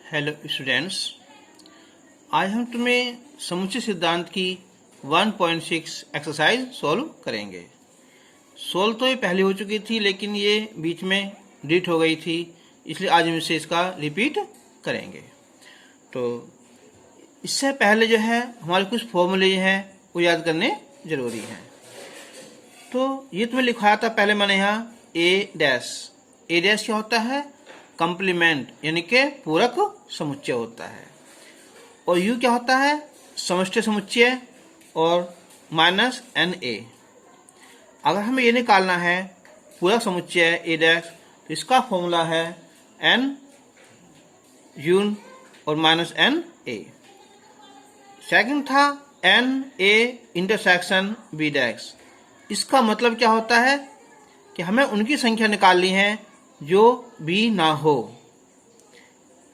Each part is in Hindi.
हेलो स्टूडेंट्स, आज हम तुम्हें समुच्चय सिद्धांत की 1.6 एक्सरसाइज सॉल्व करेंगे। सॉल्व तो ये पहले हो चुकी थी, लेकिन ये बीच में डिलीट हो गई थी, इसलिए आज हम इसे इसका रिपीट करेंगे। तो इससे पहले जो है हमारे कुछ फॉर्मूले हैं वो याद करने जरूरी हैं। तो ये तुम्हें लिखाया था पहले मैंने यहाँ ए डैश क्या होता है? कंप्लीमेंट यानी कि पूरक समुच्चय होता है। और यू क्या होता है? समष्टि समुच्चय और माइनस एन ए। अगर हमें ये निकालना है पूरक समुच्चय ए डैश, तो इसका फॉर्मूला है एन यून और माइनस एन ए। सेकंड था N A intersection B dash. इसका मतलब क्या होता है कि हमें उनकी संख्या निकालनी है जो बी ना हो।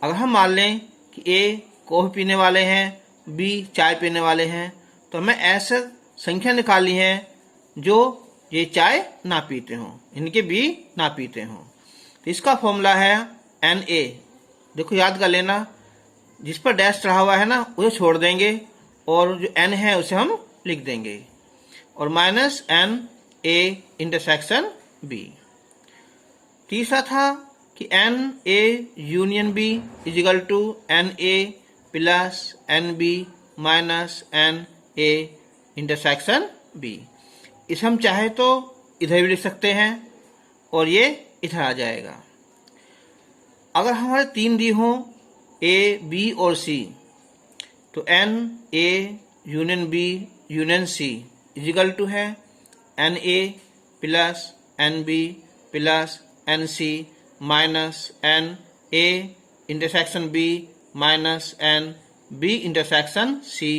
अगर हम मान लें कि ए कॉफी पीने वाले हैं, बी चाय पीने वाले हैं, तो हमें ऐसे संख्या निकालनी है जो ये चाय ना पीते हों, इनके बी ना पीते हों। तो इसका फॉर्मूला है एन ए। देखो याद कर लेना, जिस पर डैश चढ़ा हुआ है ना उसे छोड़ देंगे और जो एन है उसे हम लिख देंगे, और minus N A intersection B. तीसरा था कि N A union B equal to N A plus N B minus N A intersection B. इसे हम चाहे तो इधर भी लिख सकते हैं और ये इधर आ जाएगा। अगर हमारे तीन दी हों ए बी और सी, तो n A union B union C is equal to है n A plus N B plus n C minus N A intersection B minus n B intersection C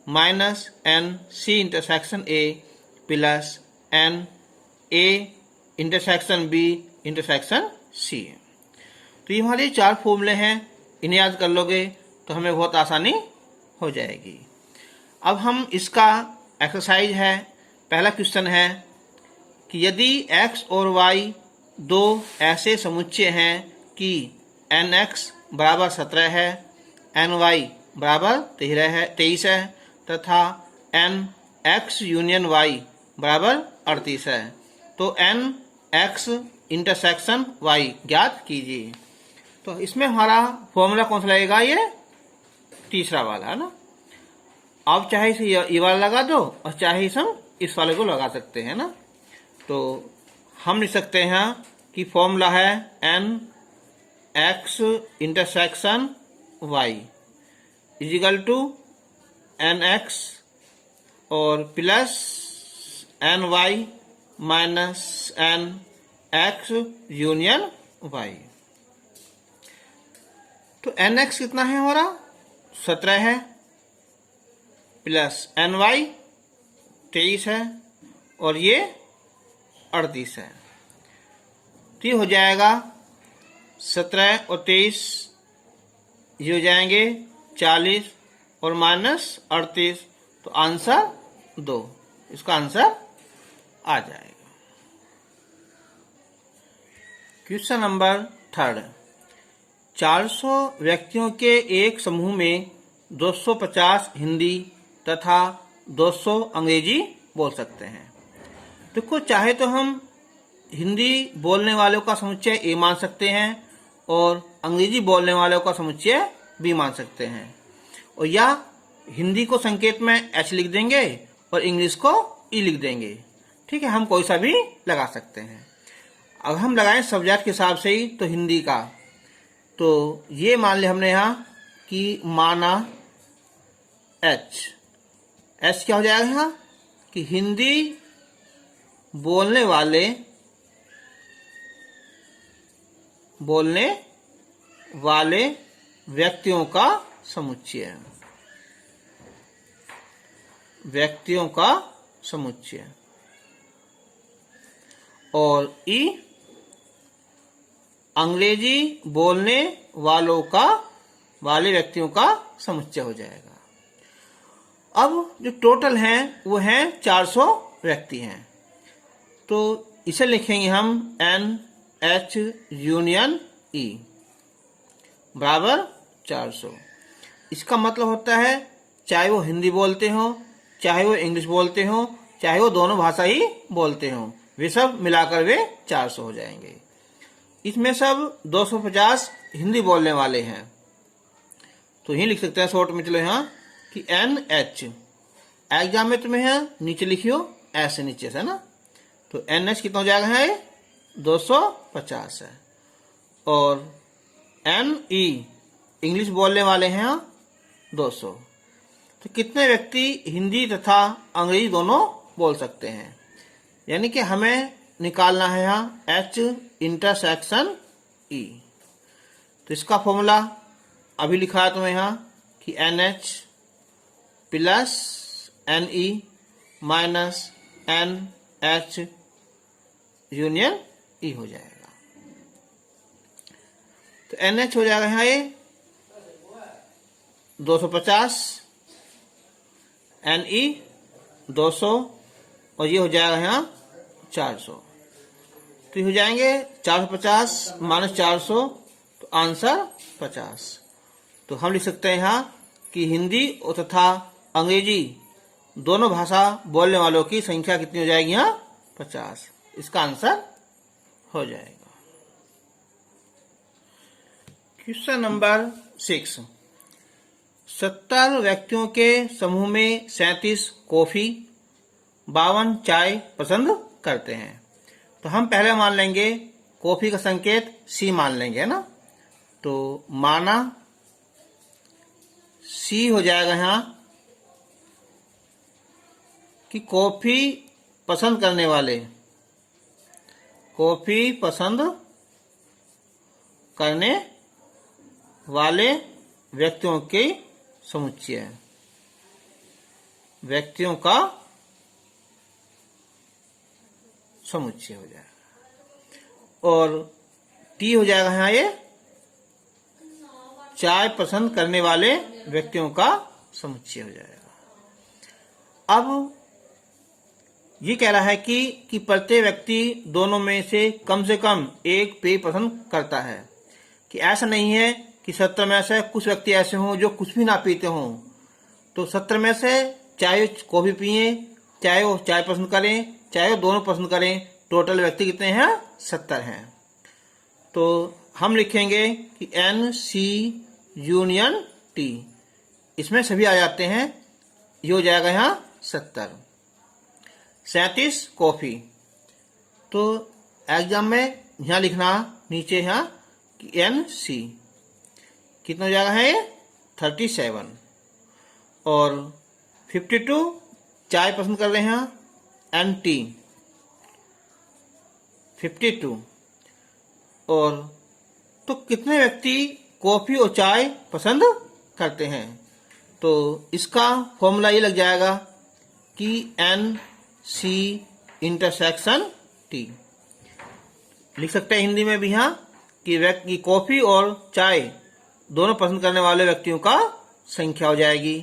minus N C intersection A plus n A intersection B intersection C. तो ये हमारे चार फॉर्मूले हैं, इन्हें याद कर लोगे तो हमें बहुत आसानी हो जाएगी। अब हम इसका एक्सरसाइज है, पहला क्वेश्चन है कि यदि x और y दो ऐसे समुच्चय हैं कि nx बराबर 17 है, ny बराबर 23 है तथा nx यूनियन y बराबर 38 है, तो nx इंटरसेक्शन y ज्ञात कीजिए। तो इसमें हमारा फॉर्मूला कौन सा लगेगा? ये तीसरा वाला है ना। आप चाहे इसे ये वाला लगा दो और चाहे इसे हम इस वाले को लगा सकते हैं ना। तो हम लिख सकते हैं कि फॉर्मूला है n X intersection Y is equal to n X और plus n Y minus n X union Y. तो एन एक्स कितना है हमारा? 17 है, प्लस एन वाई 23 है और ये 38 है। तो ये हो जाएगा 17 और 23, ये हो जाएंगे 40 और माइनस 38, तो आंसर 2। इसका आंसर आ जाएगा। Question number 3। 400 व्यक्तियों के एक समूह में 250 हिंदी तथा 200 अंग्रेजी बोल सकते हैं। देखो, चाहे तो हम हिंदी बोलने वालों का समुच्चय ए मान सकते हैं और अंग्रेजी बोलने वालों का समुच्चय बी मान सकते हैं, और या हिंदी को संकेत में एच लिख देंगे और इंग्लिश को ई लिख देंगे। ठीक है, हम कोई सा भी लगा सकते हैं। अगर हम लगाएं सब्जेक्ट के हिसाब से ही, तो हिंदी का, तो ये मान लिया हमने यहाँ कि माना एच क्या हो जाएगा यहाँ कि हिंदी बोलने वाले व्यक्तियों का समुच्चय, और ई अंग्रेजी बोलने वाले व्यक्तियों का समुच्चय हो जाएगा। अब जो टोटल हैं वो हैं 400 व्यक्ति हैं, तो इसे लिखेंगे हम एन एच यूनियन ई बराबर 400। इसका मतलब होता है चाहे वो हिंदी बोलते हो, चाहे वो इंग्लिश बोलते हो, चाहे वो दोनों भाषा ही बोलते हो, वे सब मिलाकर वे 400 हो जाएंगे। इसमें सब 250 हिंदी बोलने वाले हैं, तो यही लिख सकते हैं शॉर्ट में। चलो यहाँ कि NH एग्जाम में तुम्हें है नीचे लिखियो ऐसे नीचे से ना, तो NH कितना हो जाएगा है 250 है। और NE इंग्लिश बोलने वाले हैं 200। तो कितने व्यक्ति हिंदी तथा अंग्रेजी दोनों बोल सकते हैं, यानी कि हमें निकालना है यहाँ H इंटरसेक्शन E। तो इसका फॉर्मूला अभी लिखा है तुम्हें यहाँ कि NH plus NE minus NH union E हो जाएगा। तो NH हो जाएगा यहाँ ये 250, NE 200 और ये हो जाएगा यहाँ 400। तो ये हो जाएंगे 450 माइनस 400, तो आंसर 50। तो हम लिख सकते हैं यहाँ कि हिंदी और तथा अंग्रेजी दोनों भाषा बोलने वालों की संख्या कितनी हो जाएगी यहाँ 50। इसका आंसर हो जाएगा। Question number 6। 70 व्यक्तियों के समूह में 37 कॉफी 52 चाय पसंद करते हैं। तो हम पहले मान लेंगे कॉफी का संकेत C मान लेंगे, है ना। तो माना C हो जाएगा यहाँ कि कॉफी पसंद करने वाले, कॉफी पसंद करने वाले व्यक्तियों के समुच्चय, व्यक्तियों का समुच्चय हो जाएगा। और T हो जाएगा यहाँ ये चाय पसंद करने वाले व्यक्तियों का समुच्चय हो जाएगा। अब ये कह रहा है कि प्रत्येक व्यक्ति दोनों में से कम एक पेय पसंद करता है, कि ऐसा नहीं है कि 70 में से कुछ व्यक्ति ऐसे हों जो कुछ भी ना पीते हों। तो 70 में से चाहे कॉफी पिए, चाहे वो चाय पसंद करें, चाहे वो दोनों पसंद करें, टोटल व्यक्ति कितने हैं 70 हैं। तो हम लिखेंगे कि NC यूनियन T, इसमें सभी आ जाते हैं, ये हो जाएगा यहाँ 70। 37 कॉफी, तो एग्जाम में यहाँ लिखना नीचे यहाँ कि NC कितना हो जाएगा है 37। और 52 चाय पसंद कर रहे हैं NT 52। और तो कितने व्यक्ति कॉफी और चाय पसंद करते हैं, तो इसका फॉर्मूला ये लग जाएगा कि NC इंटरसेक्शन T। लिख सकते हैं हिंदी में भी यहाँ कि कॉफी और चाय दोनों पसंद करने वाले व्यक्तियों का संख्या हो जाएगी।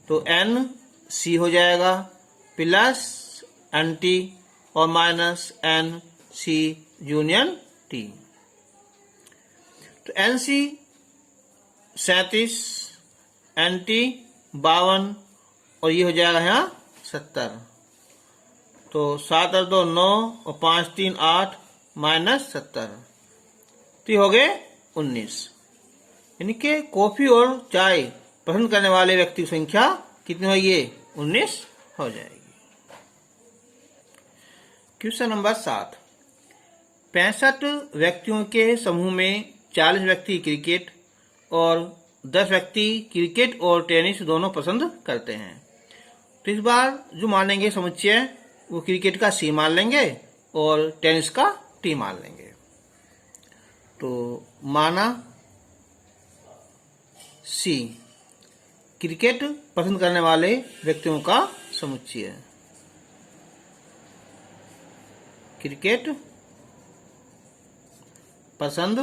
तो NC हो जाएगा प्लस NT और माइनस NC यूनियन T। तो NC 37, NT 52 और ये हो जाएगा यहाँ 70। तो 7 और 2 9 और 5 3 8 माइनस 70, तो ये हो गए 19। यानी कि कॉफी और चाय पसंद करने वाले व्यक्ति की संख्या कितनी होगी, 19 हो जाएगी। Question number 7। 65 व्यक्तियों के समूह में 40 व्यक्ति क्रिकेट और 10 व्यक्ति क्रिकेट और टेनिस दोनों पसंद करते हैं। तो इस बार जो मानेंगे समुच्चय वो क्रिकेट का C मान लेंगे और टेनिस का T मान लेंगे। तो माना C क्रिकेट पसंद करने वाले व्यक्तियों का समुच्चय है, क्रिकेट पसंद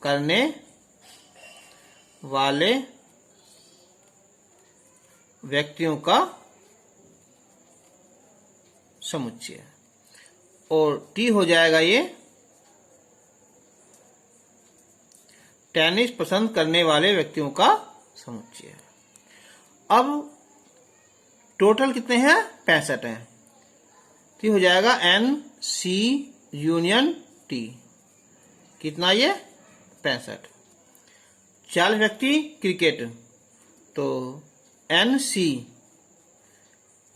करने वाले व्यक्तियों का समुच्चय। और T हो जाएगा ये टेनिस पसंद करने वाले व्यक्तियों का समुच्चय। अब टोटल कितने हैं? 65 हैं। तो हो जाएगा एन सी यूनियन टी। कितना ये? 65। 40 व्यक्ति क्रिकेट, तो एन सी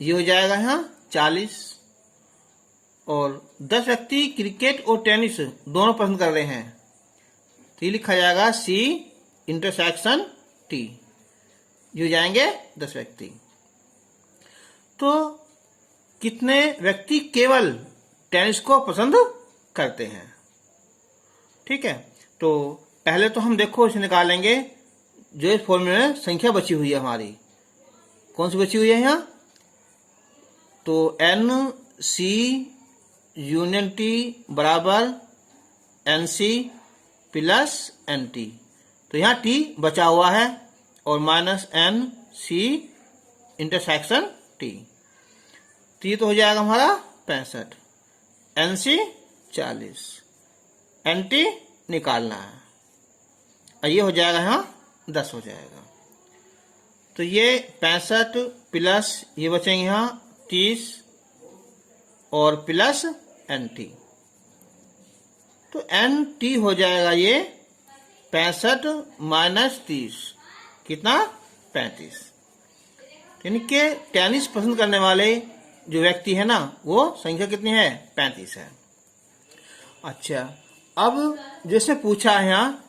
ये हो जाएगा यहाँ 40। और 10 व्यक्ति क्रिकेट और टेनिस दोनों पसंद कर रहे हैं, तो ये लिखा जाएगा सी इंटरसेक्शन टी। ये हो जाएंगे 10 व्यक्ति। तो कितने व्यक्ति केवल टेनिस को पसंद करते हैं? ठीक है, तो पहले तो हम देखो इसे निकालेंगे। जो इस फॉर्मूले में संख्या बची हुई है हमारी, कौन सी बची हुई है यहाँ? तो एन सी यूनियन टी बराबर N C plus N T. तो यहाँ टी बचा हुआ है और minus N C intersection T. तो ये तो हो जाएगा हमारा 65, एन सी 40, एन टी निकालना है, और ये हो जाएगा यहाँ 10 हो जाएगा। तो ये 65 प्लस ये बचेंगे यहाँ 30 और प्लस एन टी। तो एन टी हो जाएगा ये 65 माइनस 30, कितना? 35। यानी कि टेनिस पसंद करने वाले जो व्यक्ति है ना, वो संख्या कितनी है? 35 है। अच्छा, अब जैसे पूछा है यहाँ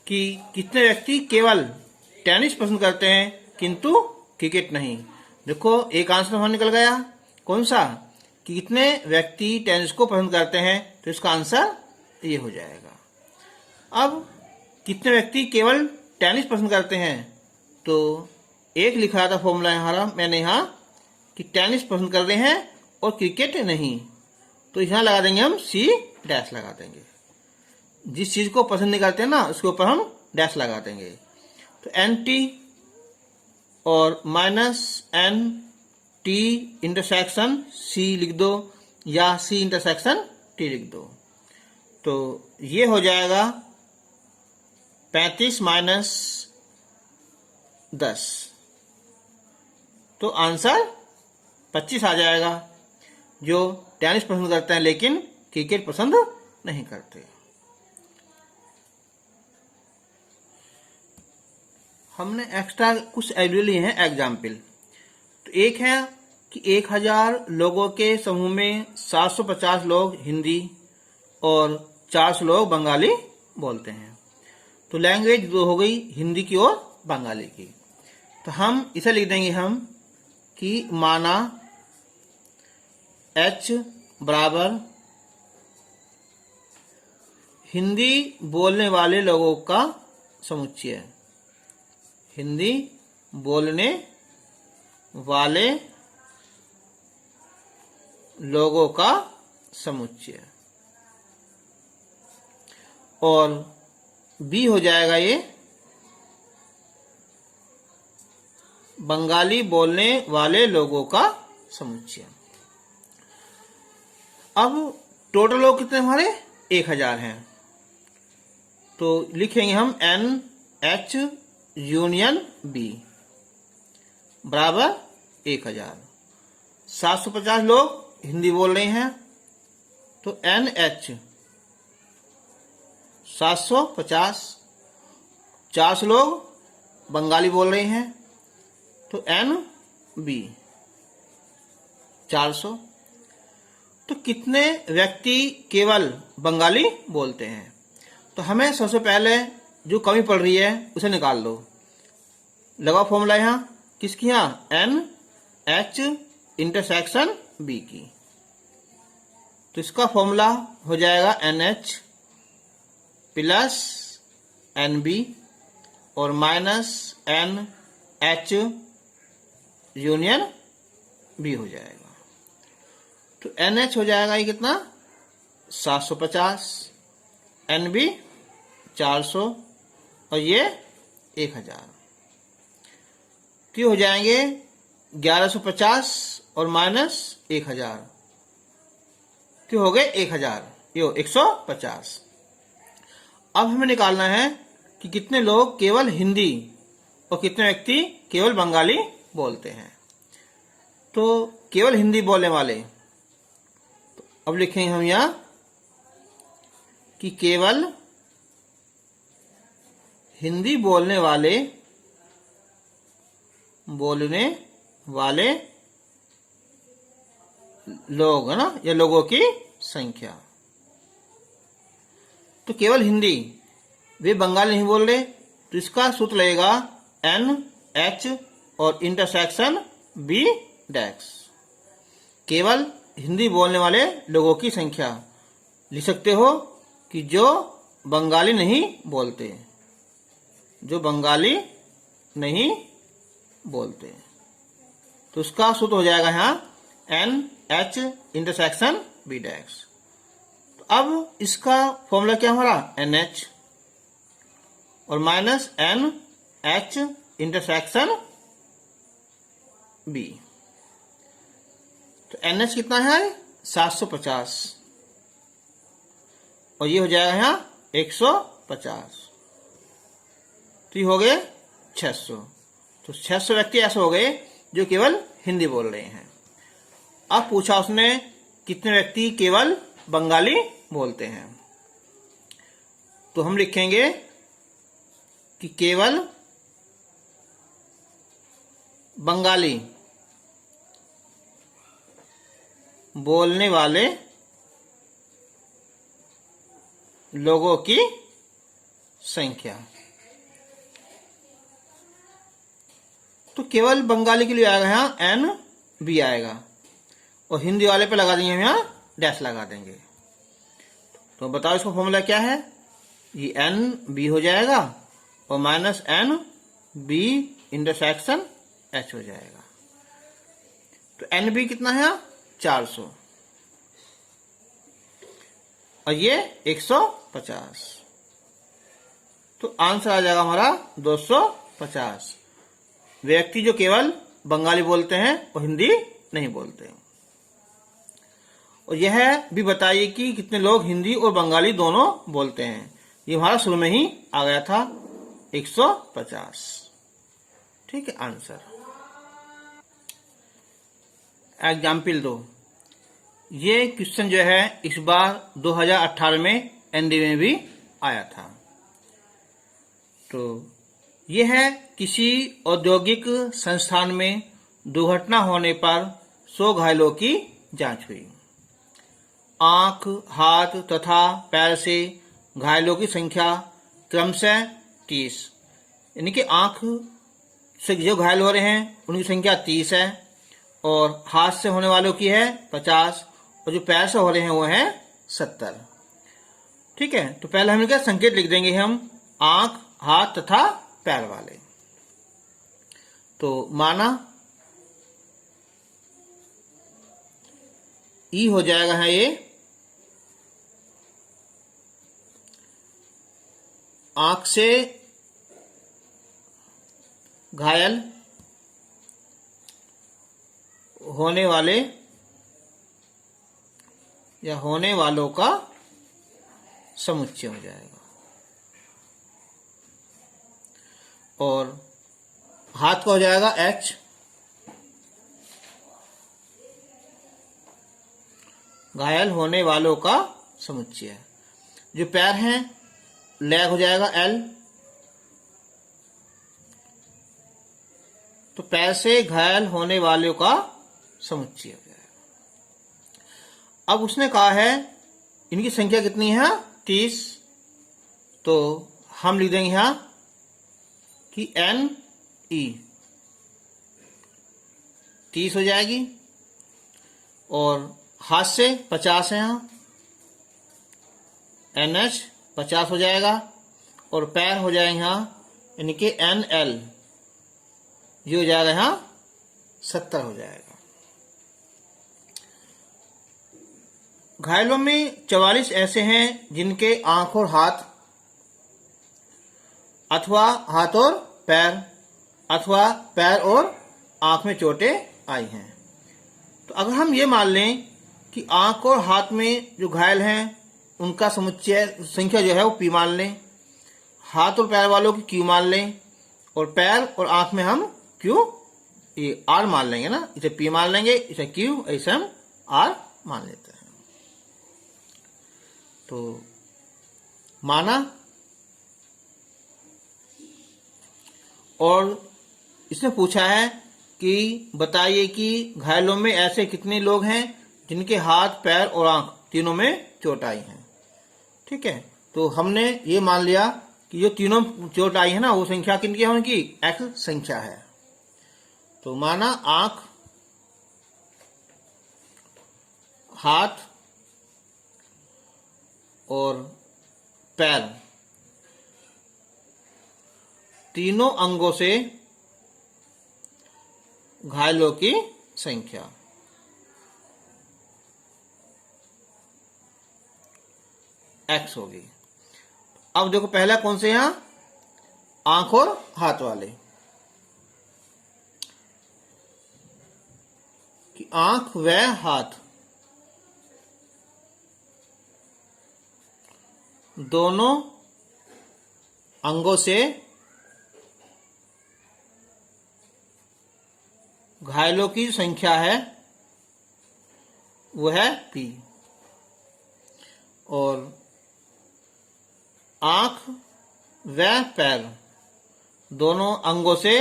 कि कितने व्यक्ति केवल टेनिस पसंद करते हैं किंतु क्रिकेट नहीं। देखो एक आंसर हमारा निकल गया, कौन सा? कि कितने व्यक्ति टेनिस को पसंद करते हैं, तो इसका आंसर ये हो जाएगा। अब कितने व्यक्ति केवल टेनिस पसंद करते हैं, तो एक लिखा था फॉर्मूला हमारा मैंने यहाँ कि टेनिस पसंद कर रहे हैं और क्रिकेट नहीं, तो यहाँ लगा देंगे हम सी डैश लगा देंगे। जिस चीज को पसंद नहीं करते हैं ना, उसके ऊपर हम डैश लगा देंगे। तो एन टी और minus N T intersection C लिख दो, या सी इंटरसेक्शन टी लिख दो। तो ये हो जाएगा 35 माइनस 10, तो आंसर 25 आ जाएगा। जो टेनिस पसंद करते हैं लेकिन क्रिकेट पसंद नहीं करते। हमने एक्स्ट्रा कुछ एग्जाम्पल लिए हैं एग्जाम्पल। तो एक है कि 1000 लोगों के समूह में 750 लोग हिंदी और 400 लोग बंगाली बोलते हैं। तो लैंग्वेज दो हो गई, हिंदी की और बंगाली की। तो हम इसे लिख देंगे हम कि माना H बराबर हिंदी बोलने वाले लोगों का समुच्चय। हिंदी बोलने वाले लोगों का समुच्चय, और बी हो जाएगा ये बंगाली बोलने वाले लोगों का समुच्चय। अब टोटल लोग कितने हमारे? 1000 हैं। तो लिखेंगे हम एन एच यूनियन बी बराबर 1000। 750 लोग हिंदी बोल रहे हैं, तो एन एच 750। 400 लोग बंगाली बोल रहे हैं, तो एन बी 400। तो कितने व्यक्ति केवल बंगाली बोलते हैं? तो हमें सबसे पहले जो कमी पड़ रही है उसे निकाल लो। लगाओ फॉर्मूला यहाँ किसकी? यहाँ एन एच इंटरसेक्शन बी की। तो इसका फॉर्मूला हो जाएगा n H plus N B और minus n H union B हो जाएगा। तो एन एच हो जाएगा ये कितना? 750, एन बी 400 और ये 1000। तो हो जाएंगे 1150 और माइनस 1000, तो हो गए 1000, ये 150। अब हमें निकालना है कि कितने लोग केवल हिंदी और कितने व्यक्ति केवल बंगाली बोलते हैं। तो केवल हिंदी बोलने वाले, तो अब लिखेंगे हम यहाँ कि केवल हिंदी बोलने वाले लोग, है ना, या लोगों की संख्या। तो केवल हिंदी, वे बंगाली नहीं बोल रहे, तो इसका सूत्र लगेगा NH और इंटरसेक्शन B डैश। केवल हिंदी बोलने वाले लोगों की संख्या लिख सकते हो कि जो बंगाली नहीं बोलते, जो बंगाली नहीं बोलते। तो उसका सूत्र हो जाएगा यहाँ NH इंटरसेक्शन B डैश। तो अब इसका फॉर्मूला क्या हमारा NH और माइनस NH इंटरसेक्शन B। तो NH कितना है 750 और ये हो जाएगा यहाँ 150, तो ये हो गए 600। तो 600 व्यक्ति ऐसे हो गए जो केवल हिंदी बोल रहे हैं। अब पूछा उसने कितने व्यक्ति केवल बंगाली बोलते हैं, तो हम लिखेंगे कि केवल बंगाली बोलने वाले लोगों की संख्या। तो केवल बंगाली के लिए आएगा यहाँ NB आएगा और हिंदी वाले पे लगा देंगे हम यहाँ डैश लगा देंगे। तो बताओ इसका फॉर्मूला क्या है, ये NB हो जाएगा और माइनस NB इंटरसेक्शन H हो जाएगा। तो NB कितना है 400 और ये 150, तो आंसर आ जाएगा हमारा 250 व्यक्ति जो केवल बंगाली बोलते हैं और हिंदी नहीं बोलते। और यह भी बताइए कि कितने लोग हिंदी और बंगाली दोनों बोलते हैं। ये हमारा शुरू में ही आ गया था 150। ठीक है, आंसर। एग्जाम्पल 2, ये क्वेश्चन जो है इस बार 2018 में ND में भी आया था। तो ये है किसी औद्योगिक संस्थान में दुर्घटना होने पर 100 घायलों की जांच हुई। आंख, हाथ तथा पैर से घायलों की संख्या क्रमशः 30, यानी कि आंख से जो घायल हो रहे हैं उनकी संख्या 30 है और हाथ से होने वालों की है 50 और जो पैर से हो रहे हैं वो है 70। ठीक है, तो पहले हम क्या संकेत लिख देंगे हम आंख, हाथ तथा पैर वाले। तो माना ई हो जाएगा है ये आंख से घायल होने वाले या होने वालों का समुच्चय हो जाएगा और हाथ का हो जाएगा H, घायल होने वालों का समुच्चय। जो पैर हैं लेग हो जाएगा L, तो पैर से घायल होने वालों का समुच्चय हो जाएगा। अब उसने कहा है इनकी संख्या कितनी है 30, तो हम लिख देंगे यहां कि NE 30 हो जाएगी और हाथ से 50 है यहाँ NH 50 हो जाएगा और पैर हो जाएंगे यहाँ यानी कि NL ये हो जाएगा यहाँ 70 हो जाएगा। घायलों में 44 ऐसे हैं जिनके आंख और हाथ अथवा हाथ और पैर अथवा पैर और आंख में चोटें आई हैं। तो अगर हम ये मान लें कि आंख और हाथ में जो घायल हैं उनका समुच्चय संख्या जो है वो P मान लें, हाथ और पैर वालों की क्यू मान लें, और पैर और आंख में हम क्यू ये आर मान लेंगे ना, इसे पी मान लेंगे, इसे क्यू, ऐसे हम आर मान लेते हैं। तो माना, और इसने पूछा है कि बताइए कि घायलों में ऐसे कितने लोग हैं जिनके हाथ, पैर और आंख तीनों में चोट आई है। ठीक है, तो हमने ये मान लिया कि जो तीनों चोट आई है ना, वो संख्या किनकी है, उनकी एक्स संख्या है। तो माना आंख, हाथ और पैर तीनों अंगों से घायलों की संख्या x होगी। अब देखो पहला कौन से, यहां आंख और हाथ वाले, कि आंख व हाथ दोनों अंगों से घायलों की संख्या है वो है P, और आंख व पैर दोनों अंगों से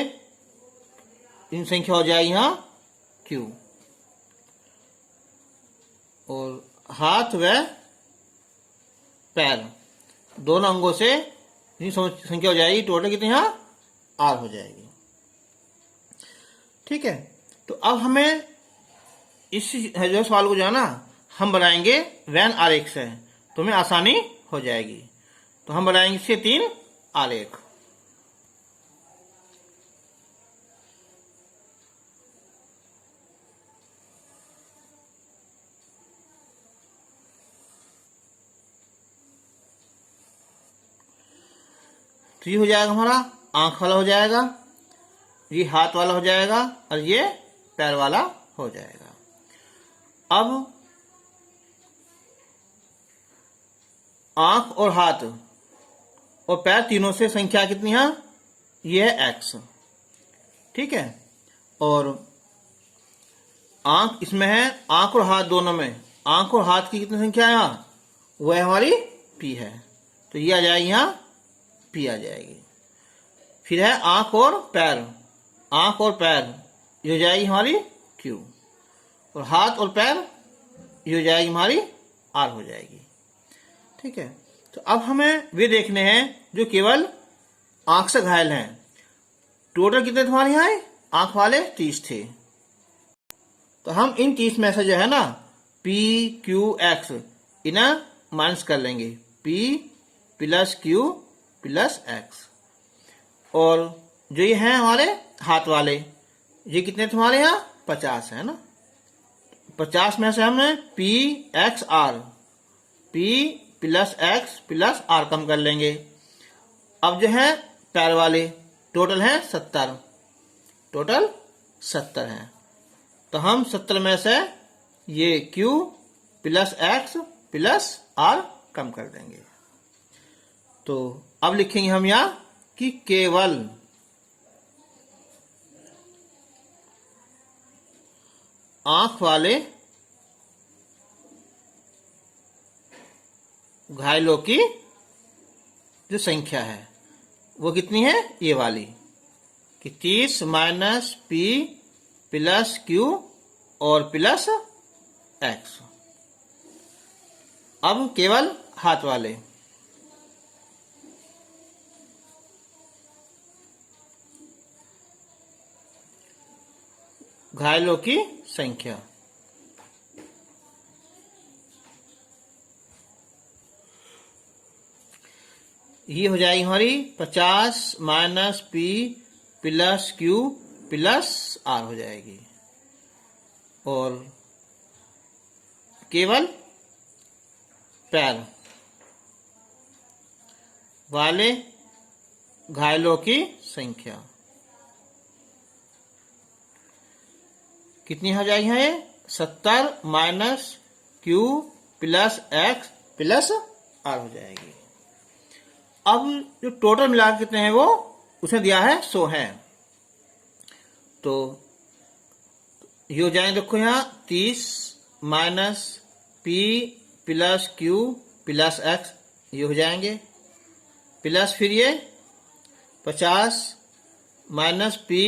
इन संख्या हो जाएगी यहां Q, और हाथ व पैर दोनों अंगों से इन संख्या हो जाएगी, टोटल कितनी यहां R हो जाएगी। ठीक है, तो अब हमें इस जो सवाल को जो है ना, हम बनाएंगे वैन आरेख से, तो हमें आसानी हो जाएगी। तो हम बनाएंगे इसके 3 आरेख। तो ये हो जाएगा हमारा आंख वाला हो जाएगा, ये हाथ वाला हो जाएगा, और ये पैर वाला हो जाएगा। अब आंख और हाथ और पैर तीनों से संख्या कितनी है, ये है x। ठीक है, और आंख इसमें है, आंख और हाथ दोनों में, आंख और हाथ की कितनी संख्या है यहाँ, वह हमारी p है, तो ये आ जाएगी यहाँ p आ जाएगी। फिर है आंख और पैर, आंख और पैर ये हो जाएगी हमारी Q, और हाथ और पैर ये हो जाएगी हमारी R हो जाएगी। ठीक है, तो अब हमें वे देखने हैं जो केवल आंख से घायल हैं। टोटल कितने तुम्हारे यहाँ है, आंख वाले 30 थे। तो हम इन 30 में से जो है ना P Q X इन्हें माइनस कर लेंगे, P plus Q plus X, और जो ये हैं हमारे हाथ वाले, ये कितने तुम्हारे यहाँ 50 है ना, 50 में से हमें P X R, P plus X plus R कम कर लेंगे। अब जो है पैर वाले टोटल है 70, टोटल 70 है, तो हम 70 में से ये Q plus X plus R कम कर देंगे। तो अब लिखेंगे हम यहाँ कि केवल आंख वाले घायलों की जो संख्या है वो कितनी है, ये वाली, कि 30 माइनस P प्लस Q और प्लस X। अब केवल हाथ वाले, घायलों की संख्या, ये हो जाएगी हमारी 50 minus P plus Q plus R हो जाएगी, और केवल पैर वाले घायलों की संख्या कितनी हो जाएगी है, 70 minus Q plus X plus R हो जाएगी। अब जो टोटल मिला के कितने हैं वो उसने दिया है 100 है। तो ये हो जाएंगे, देखो यहाँ 30 minus P plus Q plus X, ये हो जाएंगे, प्लस फिर ये 50 minus P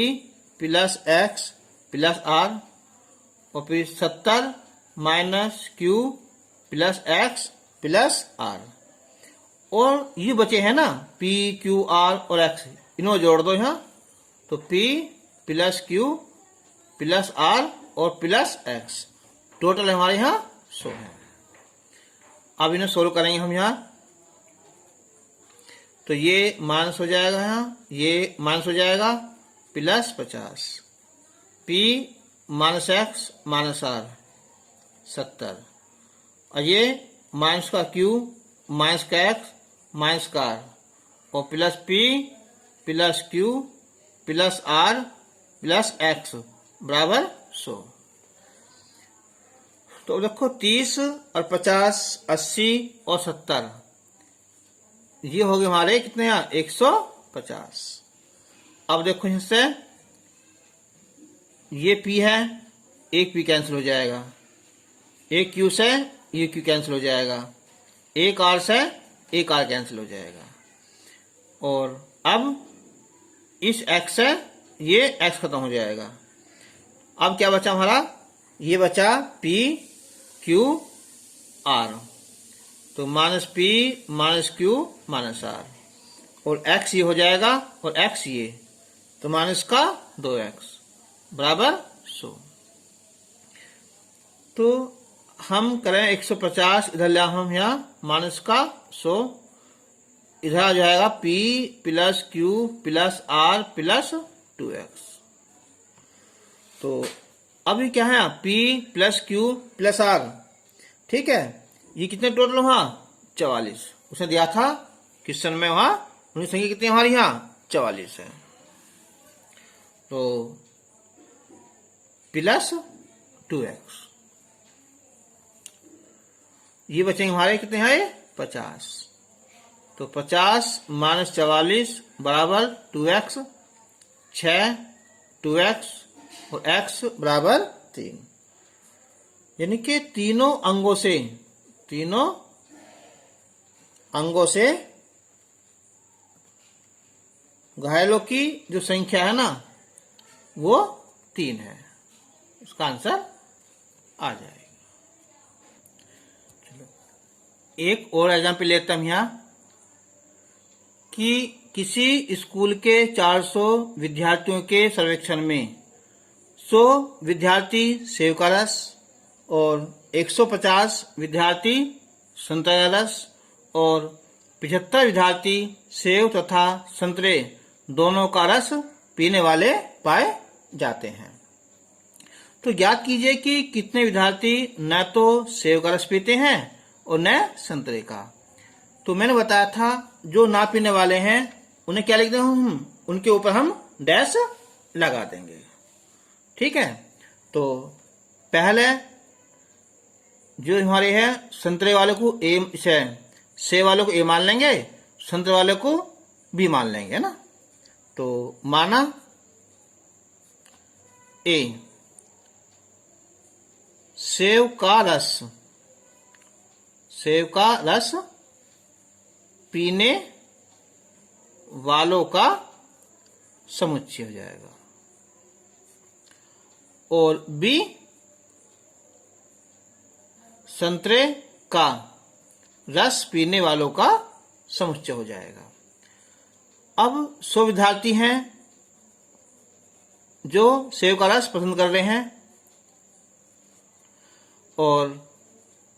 plus X plus R, और फिर 70 minus Q plus X plus R, और ये बचे हैं ना पी क्यू आर और एक्स, इन्हों जोड़ दो यहाँ, तो P plus Q plus R और प्लस एक्स, टोटल हमारे यहाँ 100 है। अब इन्हें सोल्व करेंगे हम यहाँ, तो ये माइनस हो जाएगा यहाँ, ये माइनस हो जाएगा, plus 50 P minus X minus R 70, और ये माइनस का क्यू माइनस का एक्स माइनस का आर, और plus P plus Q plus R plus X बराबर 100। तो देखो 30 और 50 80 और 70, ये हो गए हमारे कितने यहाँ 150। अब देखो इससे ये पी है, एक पी कैंसिल हो जाएगा, एक क्यू से ये क्यू कैंसिल हो जाएगा, एक आर से एक आर कैंसिल हो जाएगा, और अब इस एक्स से ये एक्स खत्म हो जाएगा। अब क्या बचा हमारा, ये बचा पी क्यू आर, तो minus P minus Q minus R, और एक्स ये हो जाएगा और एक्स ये, तो माइनस का 2x बराबर 100। तो हम करें 150, इधर ले हम यहाँ माइनस का 100, इधर आ जाएगा p plus Q plus R plus 2x। तो अभी क्या है p plus Q plus R, ठीक है, ये कितने टोटल वहां 44 उसने दिया था क्वेश्चन में, वहां उनकी संख्या कितनी हमारी यहाँ 44 है। तो प्लस 2x, ये बचेंगे हमारे कितने हैं 50, तो 50 माइनस 44 बराबर 2x, 6 2x और x बराबर 3, यानी कि तीनों अंगों से घायलों की जो संख्या है ना वो 3 है, उसका आंसर आ जाएगा। चलो एक और एग्जाम्पल लेते हैं हम यहाँ, कि किसी स्कूल के 400 विद्यार्थियों के सर्वेक्षण में 100 विद्यार्थी सेव का रस और 150 विद्यार्थी संतरा रस और 75 विद्यार्थी सेव तथा संतरे दोनों का रस पीने वाले पाए जाते हैं। तो ज्ञात कीजिए कि कितने विद्यार्थी न तो सेव का रस पीते हैं और न संतरे का। तो मैंने बताया था जो ना पीने वाले हैं उन्हें क्या लिख देंगे हम, उनके ऊपर हम डैश लगा देंगे, ठीक है। तो पहले जो हमारे है संतरे वाले को ए से, सेव वाले को ए मान लेंगे, संतरे वाले को बी मान लेंगे, है ना। तो माना ए, सेव का रस पीने वालों का समुच्चय हो जाएगा, और बी संतरे का रस पीने वालों का समुच्चय हो जाएगा। अब 100 विद्यार्थी हैं जो सेव का रस पसंद कर रहे हैं और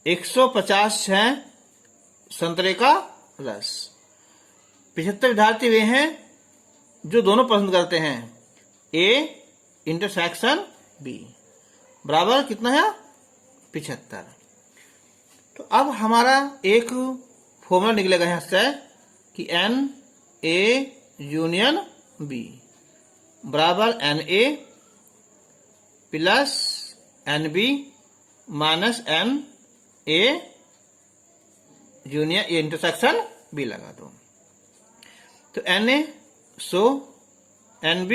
150 हैं संतरे का रस। 75 विद्यार्थी वे हैं जो दोनों पसंद करते हैं, ए इंटरसेक्शन बी, बराबर कितना है 75। तो अब हमारा एक फॉर्मूला निकलेगा यहां से कि एन ए यूनियन बी बराबर N A plus N B minus N A union intersection B लगा दो। तो Na 100, Nb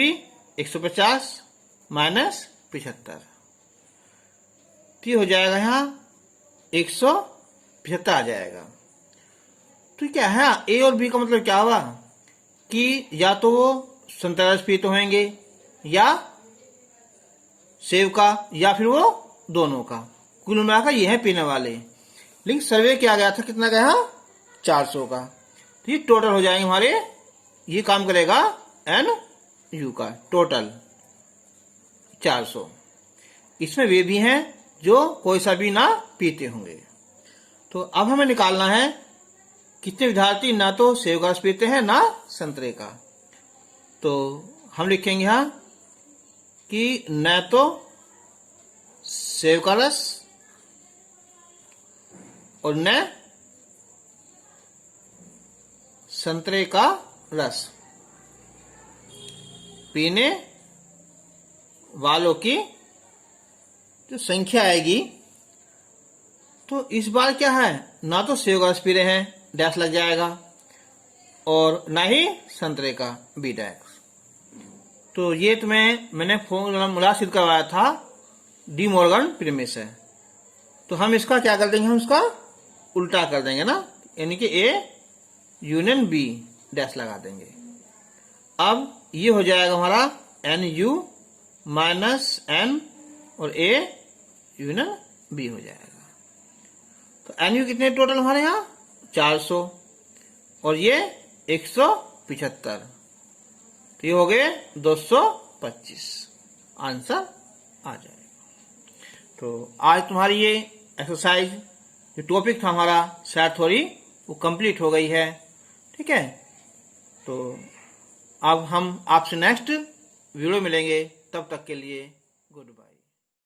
150 माइनस 75, तो ये हो जाएगा यहाँ 175 आ जाएगा। तो क्या है, ए और बी का मतलब क्या हुआ कि या तो वो संतरा रस पीते होंगे या सेब का, या फिर वो दोनों का। कुल मिलाकर ये है पीने वाले। लेकिन सर्वे किया गया था, कितना गया 400 का। तो ये टोटल हो जाएंगे हमारे, ये काम करेगा एन यू का टोटल 400। इसमें वे भी हैं जो कोई सा भी ना पीते होंगे। तो अब हमें निकालना है कितने विद्यार्थी ना तो सेब का रस पीते हैं ना संतरे का। तो हम लिखेंगे यहाँ कि न तो सेब का रस और न संतरे का रस पीने वालों की जो संख्या आएगी, तो इस बार क्या है, ना तो सेब का रस पी रहे हैं, डैश लग जाएगा, और ना ही संतरे का, बी डैश। तो ये मैंने फॉर्मूला सिद्ध करवाया था, डी मॉर्गन प्रीमिस है। तो हम इसका क्या कर देंगे, हम इसका उल्टा कर देंगे ना, यानी कि ए यूनियन बी डैश लगा देंगे। अब ये हो जाएगा हमारा एन यू माइनस एन और ए यूनियन बी हो जाएगा। तो एन यू कितने टोटल हमारे यहाँ 400 और ये 175, तो ये हो गए 225, आंसर आ जाएगा। तो आज तुम्हारी ये एक्सरसाइज जो टॉपिक था हमारा शायद थोड़ी वो कंप्लीट हो गई है, ठीक है। तो अब हम आपसे नेक्स्ट वीडियो मिलेंगे, तब तक के लिए गुड बाय।